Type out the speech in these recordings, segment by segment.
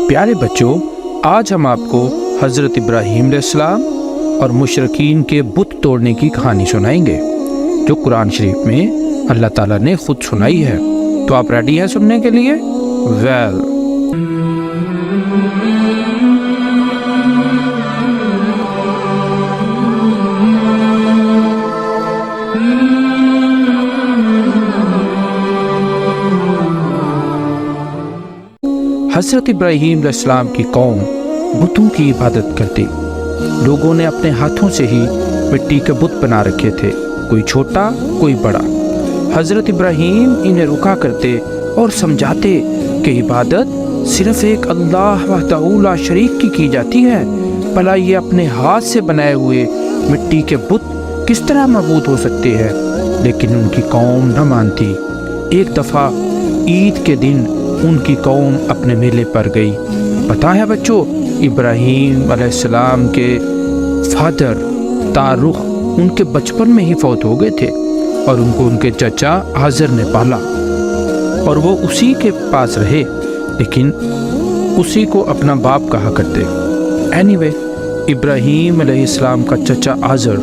پیارے بچوں، آج ہم آپ کو حضرت ابراہیم علیہ السلام اور مشرکین کے بت توڑنے کی کہانی سنائیں گے، جو قرآن شریف میں اللہ تعالیٰ نے خود سنائی ہے۔ تو آپ ریڈی ہیں سننے کے لیے؟ ویل حضرت ابراہیم علیہ السلام کی قوم بتوں کی عبادت کرتی۔ لوگوں نے اپنے ہاتھوں سے ہی مٹی کے بت بنا رکھے تھے، کوئی چھوٹا کوئی بڑا۔ حضرت ابراہیم انہیں رکا کرتے اور سمجھاتے کہ عبادت صرف ایک اللہ وحدہ لا شریک کی جاتی ہے، بھلا یہ اپنے ہاتھ سے بنائے ہوئے مٹی کے بت کس طرح معبود ہو سکتے ہیں؟ لیکن ان کی قوم نہ مانتی۔ ایک دفعہ عید کے دن ان کی قوم اپنے میلے پر گئی۔ پتہ ہے بچوں، ابراہیم علیہ السلام کے فادر تارخ ان کے بچپن میں ہی فوت ہو گئے تھے، اور ان کو ان کے چچا آزر نے پالا، اور وہ اسی کے پاس رہے، لیکن اسی کو اپنا باپ کہا کرتے۔ اینی ابراہیم علیہ السلام کا چچا آزر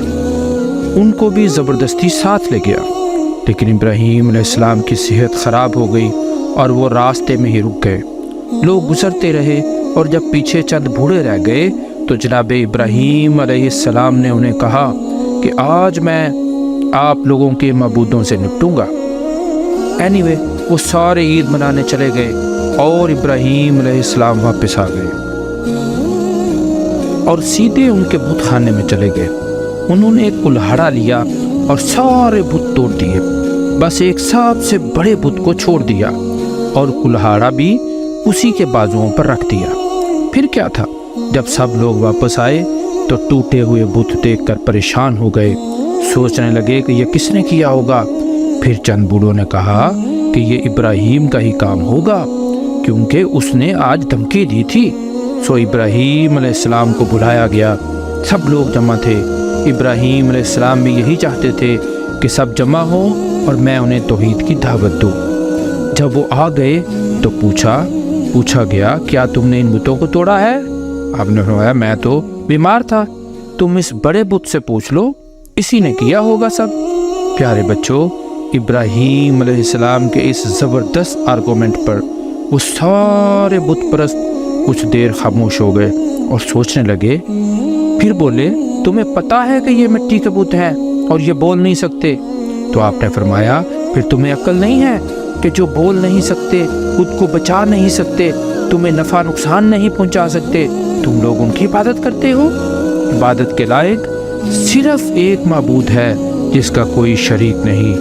ان کو بھی زبردستی ساتھ لے گیا، لیکن ابراہیم علیہ السلام کی صحت خراب ہو گئی اور وہ راستے میں ہی رک گئے۔ لوگ گزرتے رہے، اور جب پیچھے چند بوڑھے رہ گئے تو جناب ابراہیم علیہ السلام نے انہیں کہا کہ آج میں آپ لوگوں کے معبودوں سے نپٹوں گا۔ اینی وہ سارے عید منانے چلے گئے، اور ابراہیم علیہ السلام واپس آ گئے اور سیدھے ان کے بت خانے میں چلے گئے۔ انہوں نے ایک کلہاڑا لیا اور سارے بت توڑ دیے، بس ایک سب سے بڑے بت کو چھوڑ دیا، اور کلہاڑا بھی اسی کے بازوؤں پر رکھ دیا۔ پھر کیا تھا، جب سب لوگ واپس آئے تو ٹوٹے ہوئے بت دیکھ کر پریشان ہو گئے، سوچنے لگے کہ یہ کس نے کیا ہوگا۔ پھر چند بوڑھوں نے کہا کہ یہ ابراہیم کا ہی کام ہوگا، کیونکہ اس نے آج دھمکی دی تھی۔ سو ابراہیم علیہ السلام کو بلایا گیا، سب لوگ جمع تھے۔ ابراہیم علیہ السلام بھی یہی چاہتے تھے کہ سب جمع ہوں اور میں انہیں توحید کی دعوت دوں۔ جب وہ آ گئے تو پوچھا گیا، کیا تم نے ان بتوں کو توڑا ہے؟ آپ نے فرمایا، میں تو بیمار تھا، تم اس بڑے بت سے پوچھ لو، اسی نے کیا ہوگا سب۔ پیارے بچوں، ابراہیم علیہ السلام کے اس زبردست آرگومنٹ پر وہ سارے بت پرست کچھ دیر خاموش ہو گئے اور سوچنے لگے۔ پھر بولے، تمہیں پتہ ہے کہ یہ مٹی کے بت ہیں اور یہ بول نہیں سکتے؟ تو آپ نے فرمایا، پھر تمہیں عقل نہیں ہے کہ جو بول نہیں سکتے، خود کو بچا نہیں سکتے، تمہیں نفع نقصان نہیں پہنچا سکتے، تم لوگ ان کی عبادت کرتے ہو؟ عبادت کے لائق صرف ایک معبود ہے جس کا کوئی شریک نہیں۔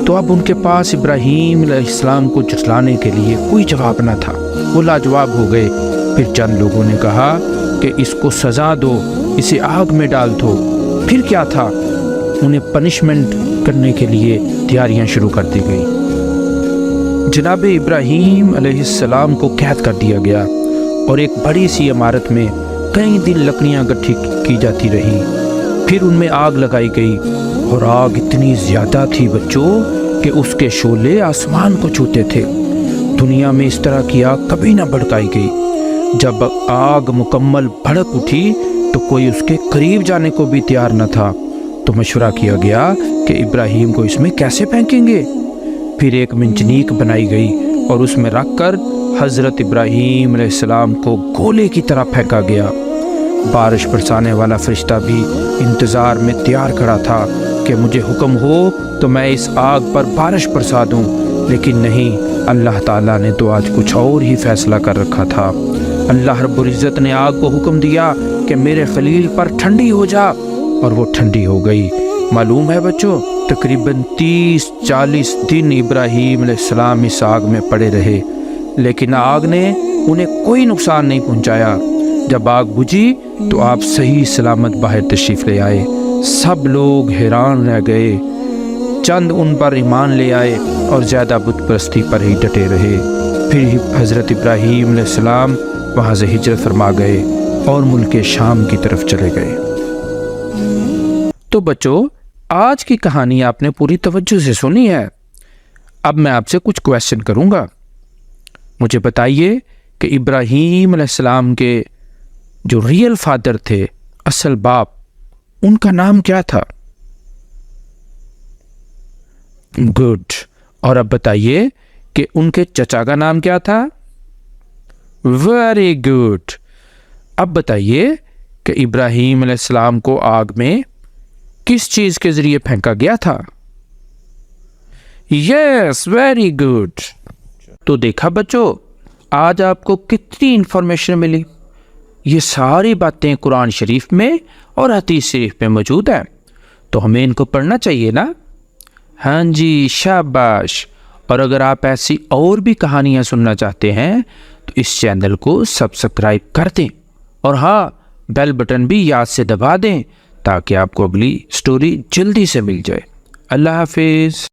تو اب ان کے پاس ابراہیم علیہ السلام کو جھٹلانے کے لیے کوئی جواب نہ تھا، وہ لاجواب ہو گئے۔ پھر چند لوگوں نے کہا کہ اس کو سزا دو، اسے آگ میں ڈال دو۔ پھر کیا تھا، انہیں پنشمنٹ کرنے کے لیے تیاریاں شروع کر دی گئی۔ جناب ابراہیم علیہ السلام کو قید کر دیا گیا، اور ایک بڑی سی عمارت میں کئی دن لکڑیاں اکٹھی کی جاتی رہی۔ پھر ان میں آگ لگائی گئی، اور آگ اتنی زیادہ تھی بچوں کہ اس کے شعلے آسمان کو چھوتے تھے۔ دنیا میں اس طرح کی آگ کبھی نہ بھڑکائی گئی۔ جب آگ مکمل بھڑک اٹھی تو کوئی اس کے قریب جانے کو بھی تیار نہ تھا۔ تو مشورہ کیا گیا کہ ابراہیم کو اس میں کیسے پھینکیں گے۔ پھر ایک منجنیق بنائی گئی، اور اس میں رکھ کر حضرت ابراہیم علیہ السلام کو گولے کی طرح پھینکا گیا۔ بارش برسانے والا فرشتہ بھی انتظار میں تیار کھڑا تھا کہ مجھے حکم ہو تو میں اس آگ پر بارش برسا دوں، لیکن نہیں، اللہ تعالیٰ نے تو آج کچھ اور ہی فیصلہ کر رکھا تھا۔ اللہ رب العزت نے آگ کو حکم دیا کہ میرے خلیل پر ٹھنڈی ہو جا، اور وہ ٹھنڈی ہو گئی۔ معلوم ہے بچوں، تقریباً 30-40 دن ابراہیم علیہ السلام اس آگ میں پڑے رہے، لیکن آگ نے انہیں کوئی نقصان نہیں پہنچایا۔ جب آگ بجھی تو آپ صحیح سلامت باہر تشریف لے آئے۔ سب لوگ حیران رہ گئے، چند ان پر ایمان لے آئے اور زیادہ بت پرستی پر ہی ڈٹے رہے۔ پھر حضرت ابراہیم علیہ السلام وہاں سے ہجرت فرما گئے اور ملک شام کی طرف چلے گئے۔ تو بچوں، آج کی کہانی آپ نے پوری توجہ سے سنی ہے۔ اب میں آپ سے کچھ کویسچن کروں گا، مجھے بتائیے کہ ابراہیم علیہ السلام کے جو ریئل فادر تھے، اصل باپ، ان کا نام کیا تھا؟ گڈ. اور اب بتائیے کہ ان کے چچا کا نام کیا تھا؟ Very good. اب بتائیے کہ ابراہیم علیہ السلام کو آگ میں کس چیز کے ذریعے پھینکا گیا تھا؟ یس، ویری گڈ. تو دیکھا بچوں، آج آپ کو کتنی انفارمیشن ملی. یہ ساری باتیں قرآن شریف میں اور حدیث شریف میں موجود ہیں، تو ہمیں ان کو پڑھنا چاہیے نا. ہاں جی، شاباش. اور اگر آپ ایسی اور بھی کہانیاں سننا چاہتے ہیں تو اس چینل کو سبسکرائب کر دیں، اور ہاں، بیل بٹن بھی یاد سے دبا دیں تاکہ آپ کو اگلی سٹوری جلدی سے مل جائے. اللہ حافظ.